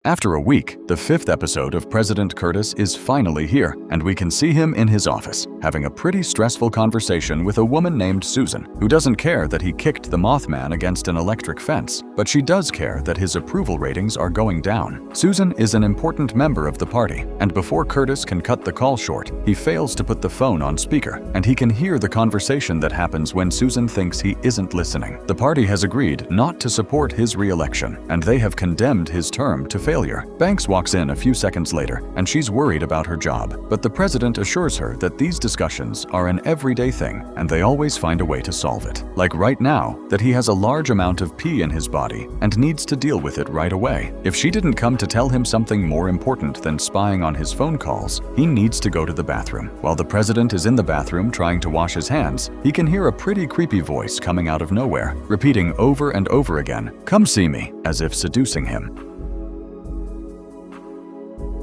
After a week, the 5th episode of President Curtis is finally here, and we can see him in his office, having a pretty stressful conversation with a woman named Susan, who doesn't care that he kicked the Mothman against an electric fence, but she does care that his approval ratings are going down. Susan is an important member of the party, and before Curtis can cut the call short, he fails to put the phone on speaker, and he can hear the conversation that happens when Susan thinks he isn't listening. The party has agreed not to support his re-election, and they have condemned his term to failure. Banks walks in a few seconds later, and she's worried about her job, but the president assures her that these discussions are an everyday thing, and they always find a way to solve it. Like right now, that he has a large amount of pee in his body and needs to deal with it right away. If she didn't come to tell him something more important than spying on his phone calls, he needs to go to the bathroom. While the president is in the bathroom trying to wash his hands, he can hear a pretty creepy voice coming out of nowhere, repeating over and over again, "Come see me," as if seducing him.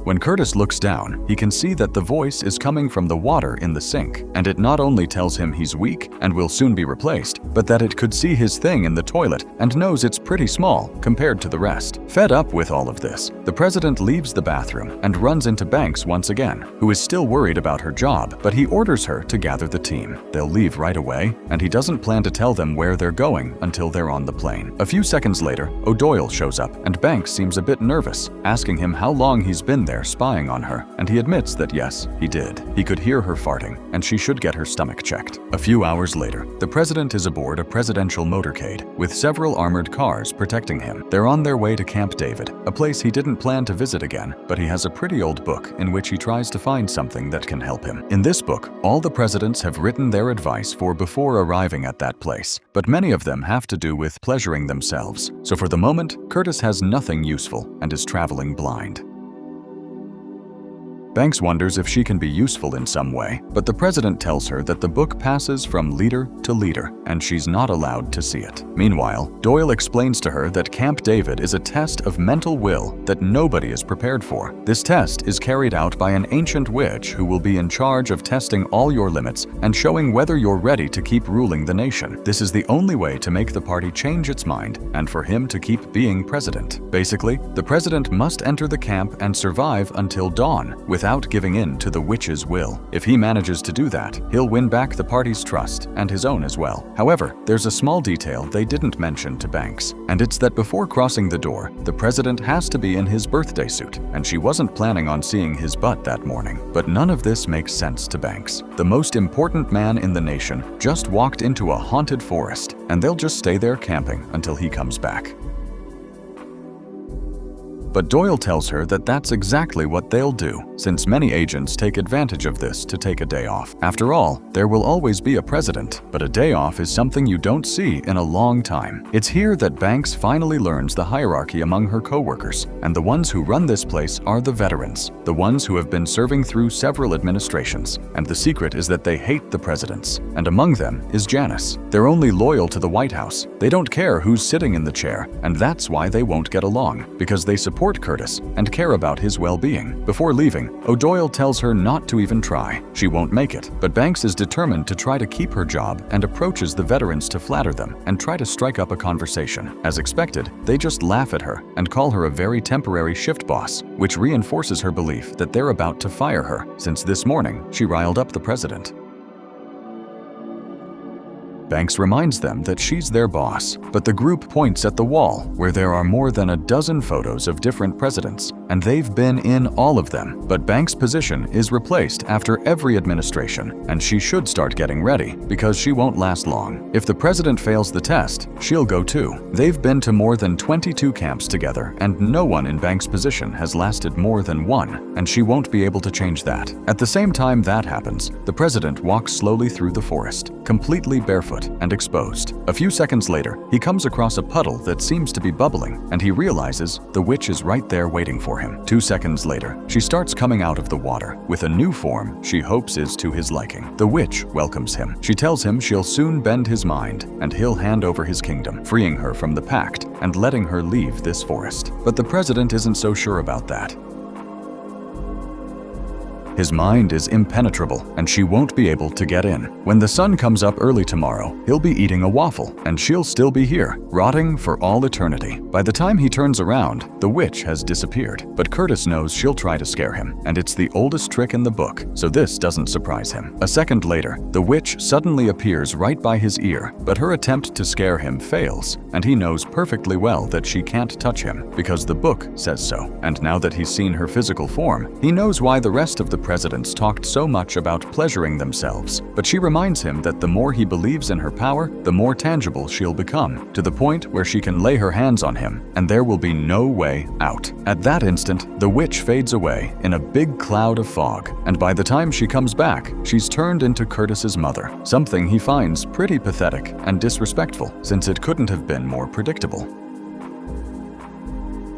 When Curtis looks down, he can see that the voice is coming from the water in the sink, and it not only tells him he's weak and will soon be replaced, but that it could see his thing in the toilet and knows it's pretty small compared to the rest. Fed up with all of this, the president leaves the bathroom and runs into Banks once again, who is still worried about her job, but he orders her to gather the team. They'll leave right away, and he doesn't plan to tell them where they're going until they're on the plane. A few seconds later, O'Doyle shows up, and Banks seems a bit nervous, asking him how long he's been there spying on her, and he admits that yes, he did. He could hear her farting, and she should get her stomach checked. A few hours later, the president is aboard a presidential motorcade with several armored cars protecting him. They're on their way to Camp David, a place he didn't plan to visit again, but he has a pretty old book in which he tries to find something that can help him. In this book, all the presidents have written their advice for before arriving at that place, but many of them have to do with pleasuring themselves. So for the moment, Curtis has nothing useful and is traveling blind. Banks wonders if she can be useful in some way, but the president tells her that the book passes from leader to leader, and she's not allowed to see it. Meanwhile, Doyle explains to her that Camp David is a test of mental will that nobody is prepared for. This test is carried out by an ancient witch who will be in charge of testing all your limits and showing whether you're ready to keep ruling the nation. This is the only way to make the party change its mind and for him to keep being president. Basically, the president must enter the camp and survive until dawn without giving in to the witch's will. If he manages to do that, he'll win back the party's trust and his own as well. However, there's a small detail they didn't mention to Banks, and it's that before crossing the door, the president has to be in his birthday suit, and she wasn't planning on seeing his butt that morning. But none of this makes sense to Banks. The most important man in the nation just walked into a haunted forest, and they'll just stay there camping until he comes back. But Doyle tells her that that's exactly what they'll do, since many agents take advantage of this to take a day off. After all, there will always be a president, but a day off is something you don't see in a long time. It's here that Banks finally learns the hierarchy among her co-workers, and the ones who run this place are the veterans, the ones who have been serving through several administrations. And the secret is that they hate the presidents, and among them is Janice. They're only loyal to the White House. They don't care who's sitting in the chair, and that's why they won't get along, because they support Curtis and care about his well-being. Before leaving, O'Doyle tells her not to even try. She won't make it, but Banks is determined to try to keep her job and approaches the veterans to flatter them and try to strike up a conversation. As expected, they just laugh at her and call her a very temporary shift boss, which reinforces her belief that they're about to fire her, since this morning she riled up the president. Banks reminds them that she's their boss, but the group points at the wall, where there are more than a dozen photos of different presidents, and they've been in all of them. But Banks' position is replaced after every administration, and she should start getting ready, because she won't last long. If the president fails the test, she'll go too. They've been to more than 22 camps together, and no one in Banks' position has lasted more than one, and she won't be able to change that. At the same time that happens, the president walks slowly through the forest, completely barefoot and exposed. A few seconds later, he comes across a puddle that seems to be bubbling, and he realizes the witch is right there waiting for him. 2 seconds later, she starts coming out of the water with a new form she hopes is to his liking. The witch welcomes him. She tells him she'll soon bend his mind, and he'll hand over his kingdom, freeing her from the pact and letting her leave this forest. But the president isn't so sure about that. His mind is impenetrable, and she won't be able to get in. When the sun comes up early tomorrow, he'll be eating a waffle, and she'll still be here, rotting for all eternity. By the time he turns around, the witch has disappeared. But Curtis knows she'll try to scare him, and it's the oldest trick in the book, so this doesn't surprise him. A second later, the witch suddenly appears right by his ear, but her attempt to scare him fails, and he knows perfectly well that she can't touch him, because the book says so. And now that he's seen her physical form, he knows why the rest of the presidents talked so much about pleasuring themselves. But she reminds him that the more he believes in her power, the more tangible she'll become, to the point where she can lay her hands on him, and there will be no way out. At that instant, the witch fades away in a big cloud of fog, and by the time she comes back, she's turned into Curtis's mother, something he finds pretty pathetic and disrespectful, since it couldn't have been more predictable.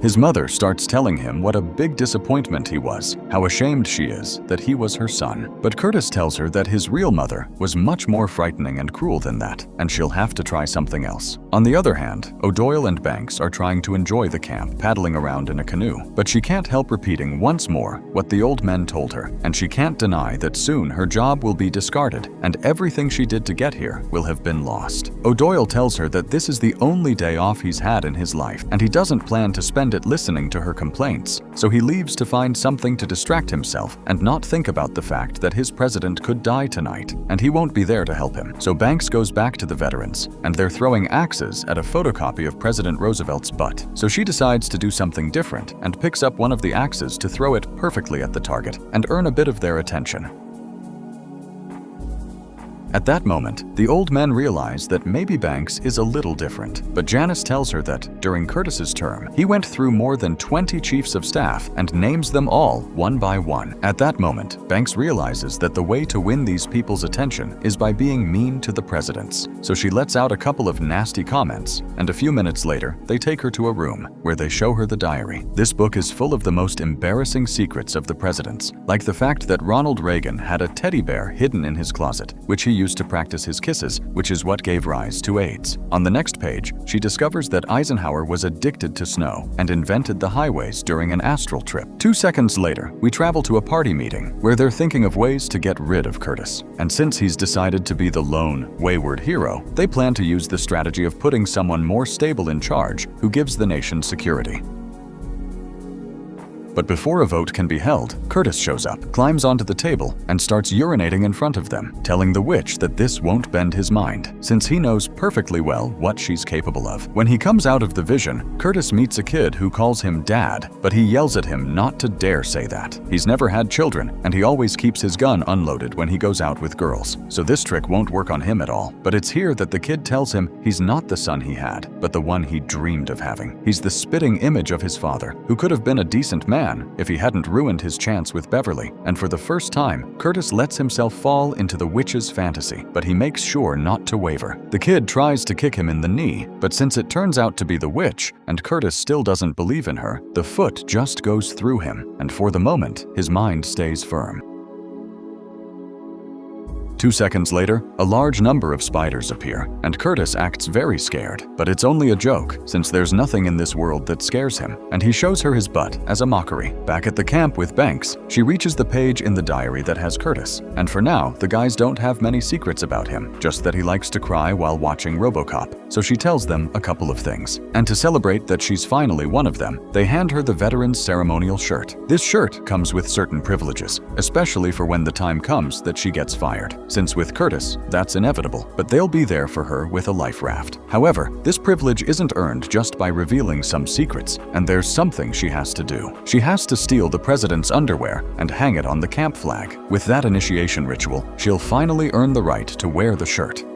His mother starts telling him what a big disappointment he was, how ashamed she is that he was her son. But Curtis tells her that his real mother was much more frightening and cruel than that, and she'll have to try something else. On the other hand, O'Doyle and Banks are trying to enjoy the camp, paddling around in a canoe. But she can't help repeating once more what the old men told her, and she can't deny that soon her job will be discarded, and everything she did to get here will have been lost. O'Doyle tells her that this is the only day off he's had in his life, and he doesn't plan to spend it listening to her complaints, so he leaves to find something to distract himself and not think about the fact that his president could die tonight, and he won't be there to help him. So Banks goes back to the veterans, and they're throwing axes at a photocopy of President Roosevelt's butt. So she decides to do something different and picks up one of the axes to throw it perfectly at the target and earn a bit of their attention. At that moment, the old men realize that maybe Banks is a little different, but Janice tells her that during Curtis's term, he went through more than 20 chiefs of staff and names them all one by one. At that moment, Banks realizes that the way to win these people's attention is by being mean to the presidents, so she lets out a couple of nasty comments, and a few minutes later, they take her to a room where they show her the diary. This book is full of the most embarrassing secrets of the presidents, like the fact that Ronald Reagan had a teddy bear hidden in his closet, which he used to practice his kisses, which is what gave rise to AIDS. On the next page, she discovers that Eisenhower was addicted to snow and invented the highways during an astral trip. 2 seconds later, we travel to a party meeting where they're thinking of ways to get rid of Curtis. And since he's decided to be the lone, wayward hero, they plan to use the strategy of putting someone more stable in charge who gives the nation security. But before a vote can be held, Curtis shows up, climbs onto the table, and starts urinating in front of them, telling the witch that this won't bend his mind, since he knows perfectly well what she's capable of. When he comes out of the vision, Curtis meets a kid who calls him Dad, but he yells at him not to dare say that. He's never had children, and he always keeps his gun unloaded when he goes out with girls, so this trick won't work on him at all. But it's here that the kid tells him he's not the son he had, but the one he dreamed of having. He's the spitting image of his father, who could have been a decent man if he hadn't ruined his chance with Beverly, and for the first time, Curtis lets himself fall into the witch's fantasy, but he makes sure not to waver. The kid tries to kick him in the knee, but since it turns out to be the witch, and Curtis still doesn't believe in her, the foot just goes through him, and for the moment, his mind stays firm. 2 seconds later, a large number of spiders appear, and Curtis acts very scared, but it's only a joke, since there's nothing in this world that scares him, and he shows her his butt as a mockery. Back at the camp with Banks, she reaches the page in the diary that has Curtis, and for now, the guys don't have many secrets about him, just that he likes to cry while watching RoboCop, so she tells them a couple of things. And to celebrate that she's finally one of them, they hand her the veteran's ceremonial shirt. This shirt comes with certain privileges, especially for when the time comes that she gets fired. Since with Curtis, that's inevitable, but they'll be there for her with a life raft. However, this privilege isn't earned just by revealing some secrets, and there's something she has to do. She has to steal the president's underwear and hang it on the camp flag. With that initiation ritual, she'll finally earn the right to wear the shirt.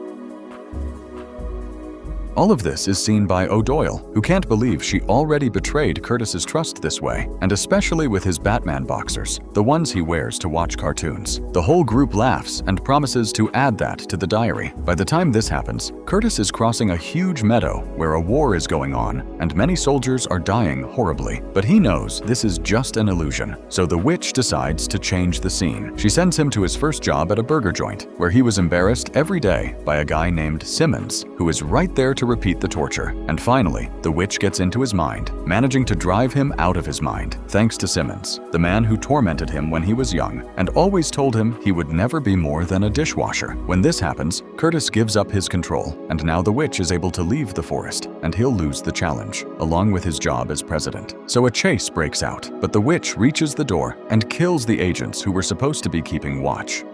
All of this is seen by O'Doyle, who can't believe she already betrayed Curtis's trust this way, and especially with his Batman boxers, the ones he wears to watch cartoons. The whole group laughs and promises to add that to the diary. By the time this happens, Curtis is crossing a huge meadow where a war is going on, and many soldiers are dying horribly. But he knows this is just an illusion, so the witch decides to change the scene. She sends him to his first job at a burger joint, where he was embarrassed every day by a guy named Simmons, who is right there to to repeat the torture, and finally, the witch gets into his mind, managing to drive him out of his mind, thanks to Simmons, the man who tormented him when he was young and always told him he would never be more than a dishwasher. When this happens, Curtis gives up his control, and now the witch is able to leave the forest, and he'll lose the challenge, along with his job as president. So a chase breaks out, but the witch reaches the door and kills the agents who were supposed to be keeping watch.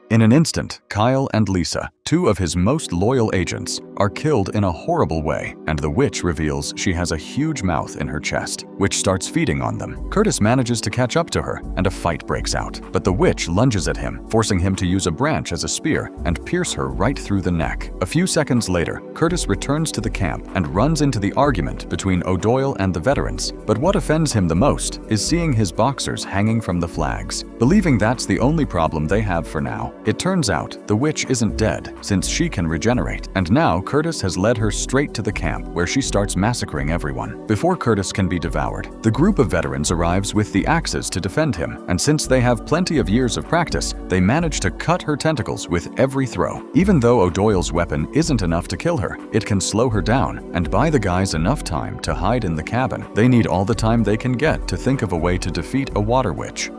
In an instant, Kyle and Lisa, two of his most loyal agents, are killed in a horrible way, and the witch reveals she has a huge mouth in her chest, which starts feeding on them. Curtis manages to catch up to her, and a fight breaks out, but the witch lunges at him, forcing him to use a branch as a spear and pierce her right through the neck. A few seconds later, Curtis returns to the camp and runs into the argument between O'Doyle and the veterans, but what offends him the most is seeing his boxers hanging from the flags. Believing that's the only problem they have for now, it turns out the witch isn't dead, since she can regenerate, and now Curtis has led her straight to the camp where she starts massacring everyone. Before Curtis can be devoured, the group of veterans arrives with the axes to defend him, and since they have plenty of years of practice, they manage to cut her tentacles with every throw. Even though O'Doyle's weapon isn't enough to kill her, it can slow her down and buy the guys enough time to hide in the cabin. They need all the time they can get to think of a way to defeat a water witch.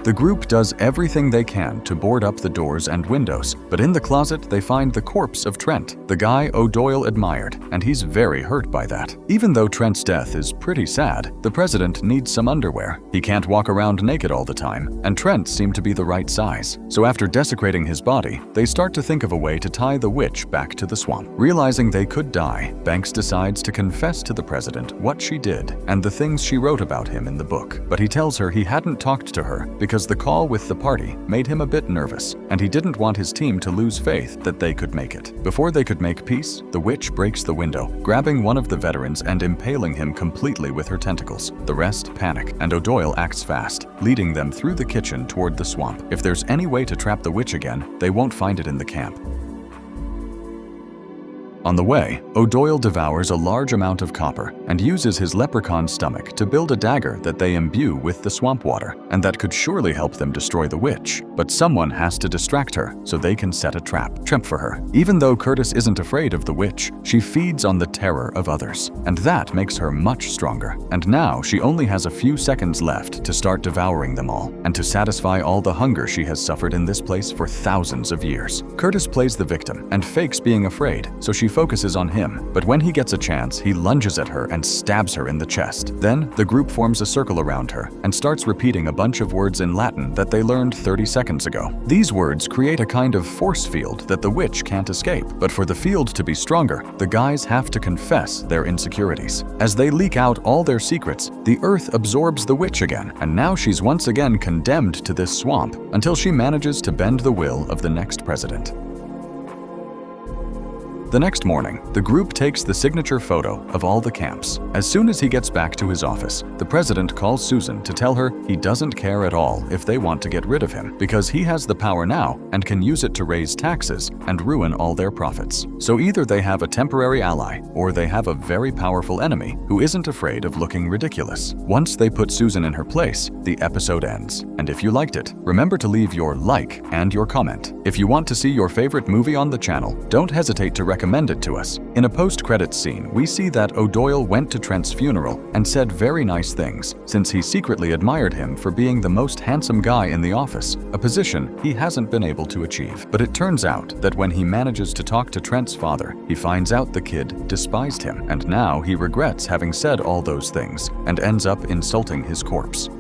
The group does everything they can to board up the doors and windows, but in the closet they find the corpse of Trent, the guy O'Doyle admired, and he's very hurt by that. Even though Trent's death is pretty sad, the president needs some underwear. He can't walk around naked all the time, and Trent seemed to be the right size. So after desecrating his body, they start to think of a way to tie the witch back to the swamp. Realizing they could die, Banks decides to confess to the president what she did and the things she wrote about him in the book, but he tells her he hadn't talked to her because the call with the party made him a bit nervous, and he didn't want his team to lose faith that they could make it. Before they could make peace, the witch breaks the window, grabbing one of the veterans and impaling him completely with her tentacles. The rest panic, and O'Doyle acts fast, leading them through the kitchen toward the swamp. If there's any way to trap the witch again, they won't find it in the camp. On the way, O'Doyle devours a large amount of copper and uses his leprechaun stomach to build a dagger that they imbue with the swamp water, and that could surely help them destroy the witch. But someone has to distract her so they can set a trap for her. Even though Curtis isn't afraid of the witch, she feeds on the terror of others, and that makes her much stronger. And now she only has a few seconds left to start devouring them all, and to satisfy all the hunger she has suffered in this place for thousands of years. Curtis plays the victim and fakes being afraid, so she focuses on him, but when he gets a chance, he lunges at her and stabs her in the chest. Then, the group forms a circle around her and starts repeating a bunch of words in Latin that they learned 30 seconds ago. These words create a kind of force field that the witch can't escape, but for the field to be stronger, the guys have to confess their insecurities. As they leak out all their secrets, the earth absorbs the witch again, and now she's once again condemned to this swamp until she manages to bend the will of the next president. The next morning, the group takes the signature photo of all the camps. As soon as he gets back to his office, the president calls Susan to tell her he doesn't care at all if they want to get rid of him, because he has the power now and can use it to raise taxes and ruin all their profits. So either they have a temporary ally, or they have a very powerful enemy who isn't afraid of looking ridiculous. Once they put Susan in her place, the episode ends. And if you liked it, remember to leave your like and your comment. If you want to see your favorite movie on the channel, don't hesitate to recommend it to us. In a post-credits scene, we see that O'Doyle went to Trent's funeral and said very nice things, since he secretly admired him for being the most handsome guy in the office, a position he hasn't been able to achieve. But it turns out that when he manages to talk to Trent's father, he finds out the kid despised him, and now he regrets having said all those things and ends up insulting his corpse.